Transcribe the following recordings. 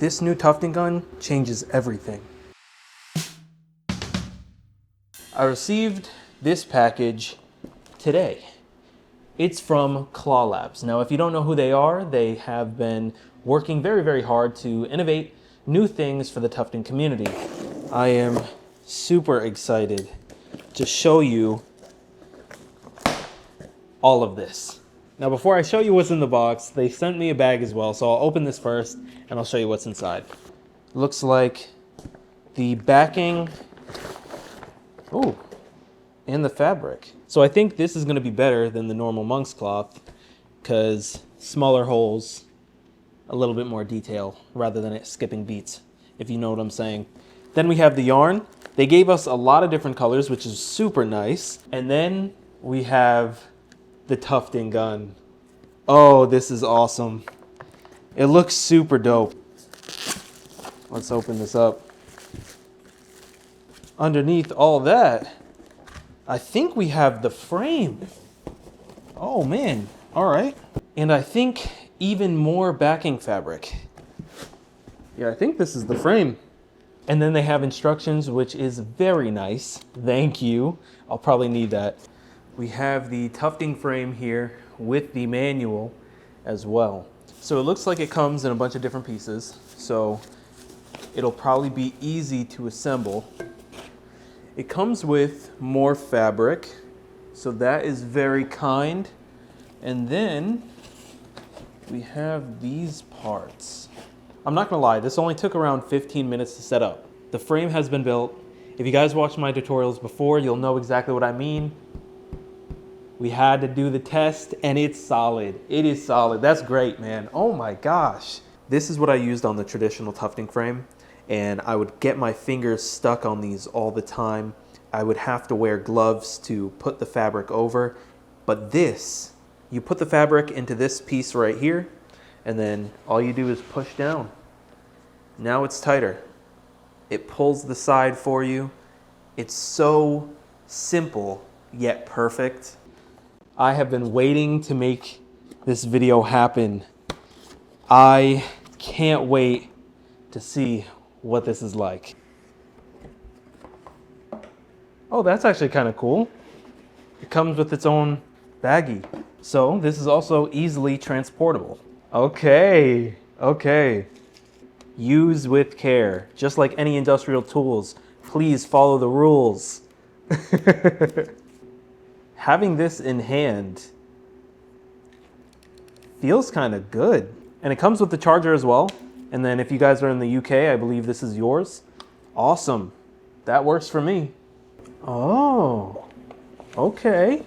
This new Tufting Gun changes everything. I received this package today. It's from Claw Labs. Now, if you don't know who they are, they have been working very, very hard to innovate new things for the tufting community. I am super excited to show you all of this. Now, before I show you what's in the box, they sent me a bag as well, so I'll open this first and I'll show you what's inside. Looks like the backing, oh, and the fabric. So I think this is gonna be better than the normal monk's cloth because smaller holes, a little bit more detail rather than it skipping beats, if you know what I'm saying. Then we have the yarn. They gave us a lot of different colors, which is super nice. And then we have the Tufting Gun. Oh, this is awesome. It looks super dope. Let's open this up. Underneath all that, I think we have the frame. Oh man, all right. And I think even more backing fabric. Yeah, I think this is the frame. And then they have instructions, which is very nice. Thank you. I'll probably need that. We have the tufting frame here with the manual as well. So it looks like it comes in a bunch of different pieces. So it'll probably be easy to assemble. It comes with more fabric. So that is very kind. And then we have these parts. I'm not gonna lie, this only took around 15 minutes to set up. The frame has been built. If you guys watched my tutorials before, you'll know exactly what I mean. We had to do the test and it's solid. It is solid. That's great, man. Oh my gosh. This is what I used on the traditional tufting frame, and I would get my fingers stuck on these all the time. I would have to wear gloves to put the fabric over. But this, you put the fabric into this piece right here, and then all you do is push down. Now it's tighter. It pulls the side for you. It's so simple, yet perfect. I have been waiting to make this video happen. I can't wait to see what this is like. Oh, that's actually kind of cool. It comes with its own baggie. So this is also easily transportable. Okay, okay. Use with care. Just like any industrial tools, please follow the rules. Having this in hand feels kind of good. And it comes with the charger as well. And then if you guys are in the UK, I believe this is yours. Awesome. That works for me. Oh, okay.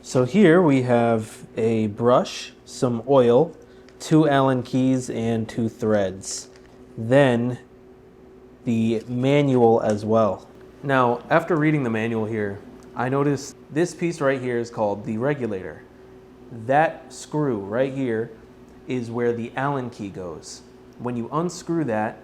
So here we have a brush, some oil, 2 Allen keys, and 2 threads. Then the manual as well. Now, after reading the manual here, I noticed this piece right here is called the regulator. That screw right here is where the Allen key goes. When you unscrew that,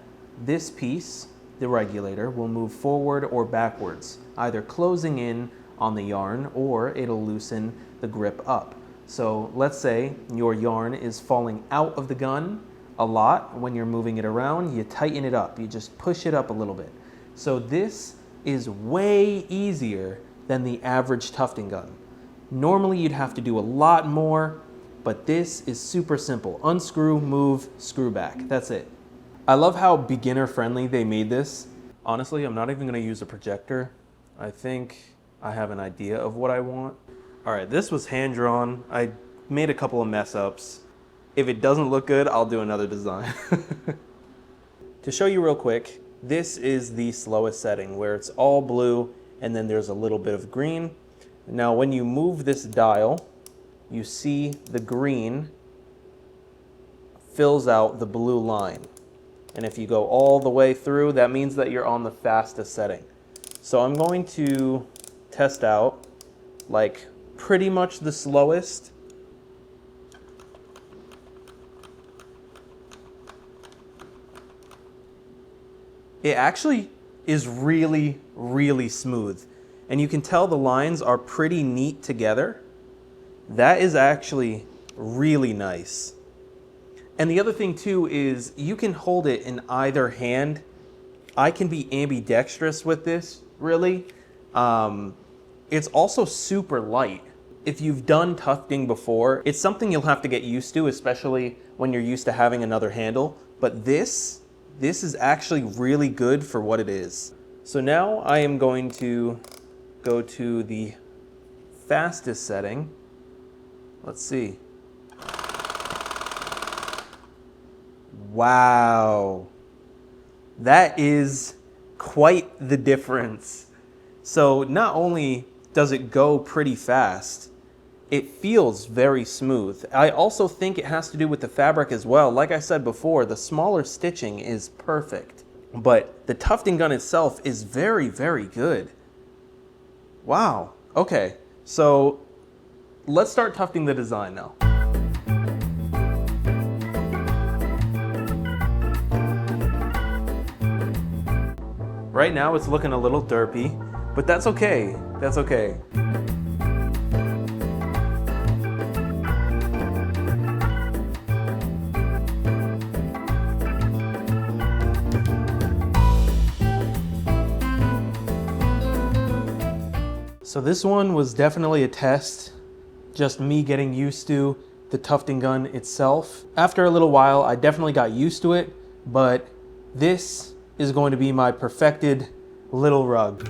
this piece, the regulator, will move forward or backwards, either closing in on the yarn or it'll loosen the grip up. So let's say your yarn is falling out of the gun a lot. When you're moving it around, you tighten it up. You just push it up a little bit. So this is way easier than the average tufting gun. Normally you'd have to do a lot more, but this is super simple. Unscrew, move, screw back. That's it. I love how beginner friendly they made this. Honestly, I'm not even gonna use a projector. I think I have an idea of what I want. All right, this was hand drawn. I made a couple of mess ups. If it doesn't look good, I'll do another design. To show you real quick, this is the slowest setting where it's all blue and then there's a little bit of green. Now, when you move this dial, you see the green fills out the blue line. And if you go all the way through, that means that you're on the fastest setting. So I'm going to test out like pretty much the slowest. It actually is really, really smooth. And you can tell the lines are pretty neat together. That is actually really nice. And the other thing too is you can hold it in either hand. I can be ambidextrous with this, really. It's also super light. If you've done tufting before, it's something you'll have to get used to, especially when you're used to having another handle. But this is actually really good for what it is. So now I am going to go to the fastest setting. Let's see. Wow. That is quite the difference. So not only does it go pretty fast, it feels very smooth. I also think it has to do with the fabric as well. Like I said before, the smaller stitching is perfect, but the tufting gun itself is very, very good. Wow. Okay, so let's start tufting the design now. Right now it's looking a little derpy, but that's okay. That's okay. So this one was definitely a test, just me getting used to the tufting gun itself. After a little while, I definitely got used to it, but this is going to be my perfected little rug.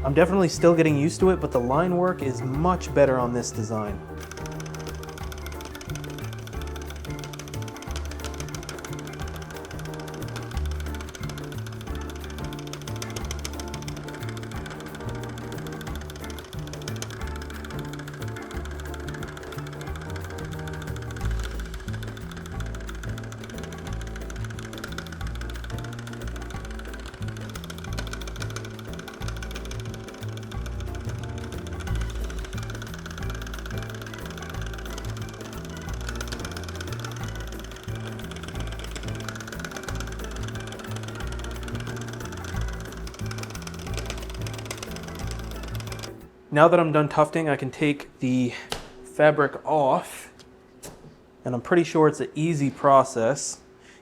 I'm definitely still getting used to it, but the line work is much better on this design. Now that I'm done tufting, I can take the fabric off, and I'm pretty sure it's an easy process.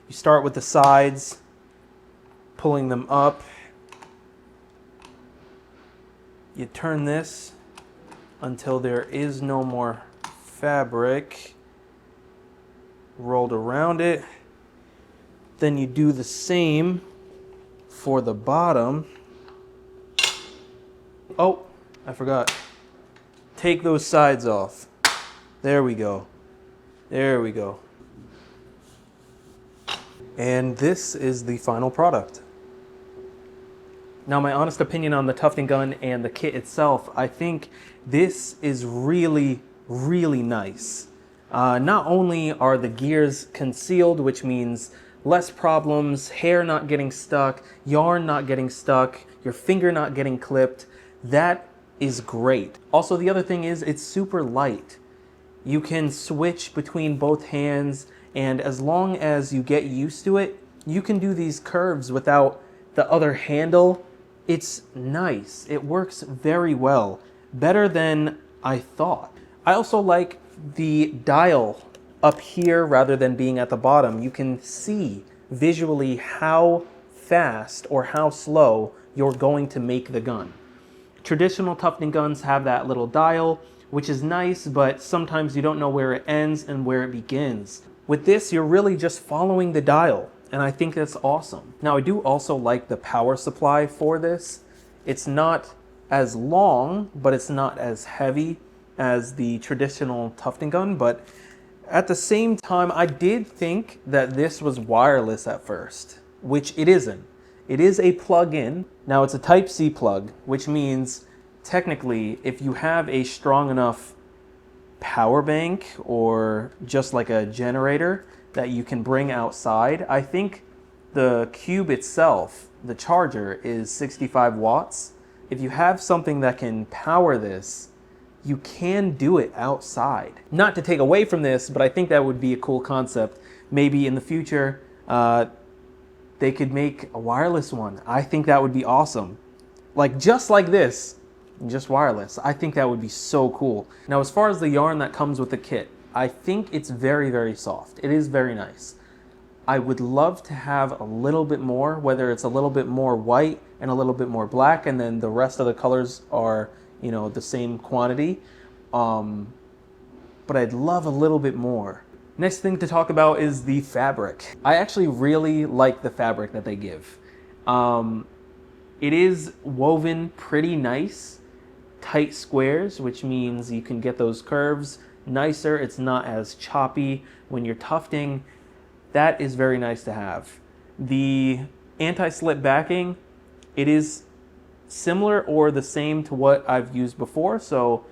You start with the sides, pulling them up. You turn this until there is no more fabric rolled around it. Then you do the same for the bottom. Oh, I forgot. Take those sides off. There we go. There we go. And this is the final product. Now, my honest opinion on the tufting gun and the kit itself, I think this is really, really nice. Not only are the gears concealed, which means less problems, hair not getting stuck, yarn not getting stuck, your finger not getting clipped, that is great. Also, the other thing is it's super light. You can switch between both hands, and as long as you get used to it, you can do these curves without the other handle. It's nice. It works very well. Better than I thought. I also like the dial up here rather than being at the bottom. You can see visually how fast or how slow you're going to make the gun. Traditional tufting guns have that little dial, which is nice, but sometimes you don't know where it ends and where it begins. With this, you're really just following the dial, and I think that's awesome. Now, I do also like the power supply for this. It's not as long, but it's not as heavy as the traditional tufting gun, but at the same time, I did think that this was wireless at first, which it isn't. It is a plug-in. Now, it's a Type-C plug, which means technically if you have a strong enough power bank or just like a generator that you can bring outside. I think the cube itself, the charger, is 65 watts. If you have something that can power this, you can do it outside. Not to take away from this, but I think that would be a cool concept. Maybe in the future, they could make a wireless one. I think that would be awesome. Like just like this, just wireless. I think that would be so cool. Now, as far as the yarn that comes with the kit, I think it's very, very soft. It is very nice. I would love to have a little bit more, whether it's a little bit more white and a little bit more black, and then the rest of the colors are, you know, the same quantity. But I'd love a little bit more. Next thing to talk about is the fabric. I actually really like the fabric that they give. It is woven pretty nice, tight squares, which means you can get those curves nicer. It's not as choppy when you're tufting. That is very nice to have. The anti-slip backing, it is similar or the same to what I've used before, so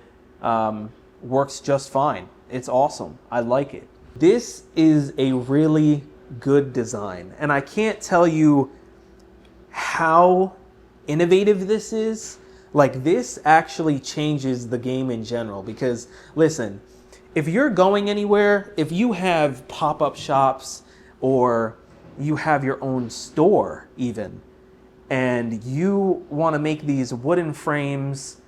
works just fine. It's awesome. I like it. This is a really good design, and I can't tell you how innovative this is. Like, this actually changes the game in general, because listen, if you're going anywhere, if you have pop-up shops or you have your own store even, and you want to make these wooden frames,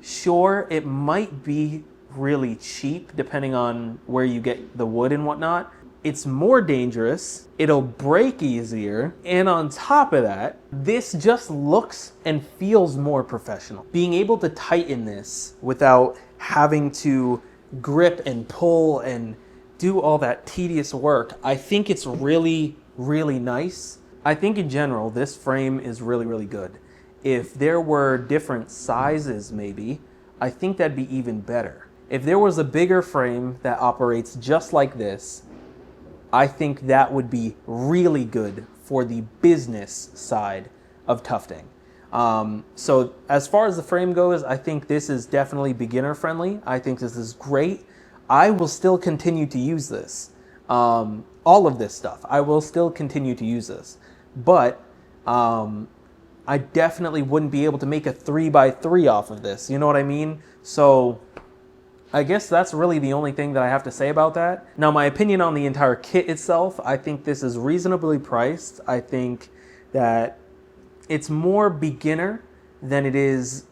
sure, it might be really cheap depending on where you get the wood and whatnot. It's more dangerous, it'll break easier, and on top of that, this just looks and feels more professional. Being able to tighten this without having to grip and pull and do all that tedious work, I think it's really, really nice. I think in general, this frame is really, really good. If there were different sizes maybe, I think that'd be even better. If there was a bigger frame that operates just like this, I think that would be really good for the business side of tufting. So as far as the frame goes, I think this is definitely beginner friendly. I think this is great. I will still continue to use this. All of this stuff, I will still continue to use this. But I definitely wouldn't be able to make a 3x3 off of this. You know what I mean? So I guess that's really the only thing that I have to say about that. Now, my opinion on the entire kit itself, I think this is reasonably priced. I think that it's more beginner than it is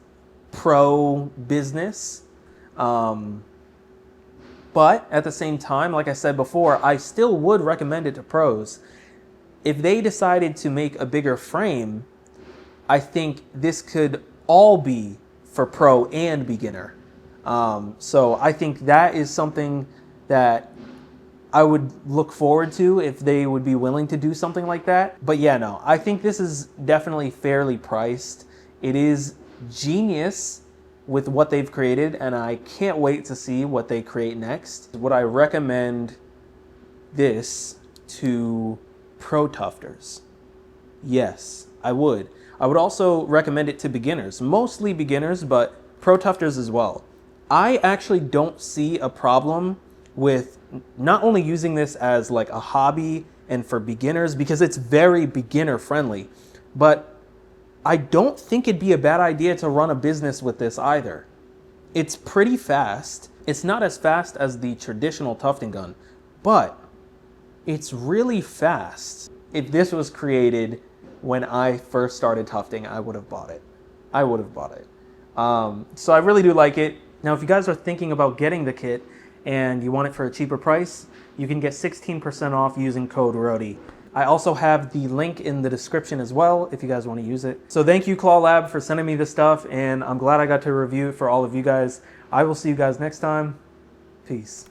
pro business. But at the same time, like I said before, I still would recommend it to pros. If they decided to make a bigger frame, I think this could all be for pro and beginner. So I think that is something that I would look forward to if they would be willing to do something like that. But yeah, no, I think this is definitely fairly priced. It is genius with what they've created, and I can't wait to see what they create next. Would I recommend this to pro tufters? Yes, I would. I would also recommend it to beginners, mostly beginners, but pro tufters as well. I actually don't see a problem with not only using this as like a hobby and for beginners, because it's very beginner friendly, but I don't think it'd be a bad idea to run a business with this either. It's pretty fast. It's not as fast as the traditional tufting gun, but it's really fast. If this was created when I first started tufting, I would have bought it. I would have bought it. So I really do like it. Now, if you guys are thinking about getting the kit and you want it for a cheaper price, you can get 16% off using code Rhody. I also have the link in the description as well if you guys want to use it. So thank you, Claw Lab, for sending me this stuff, and I'm glad I got to review it for all of you guys. I will see you guys next time. Peace.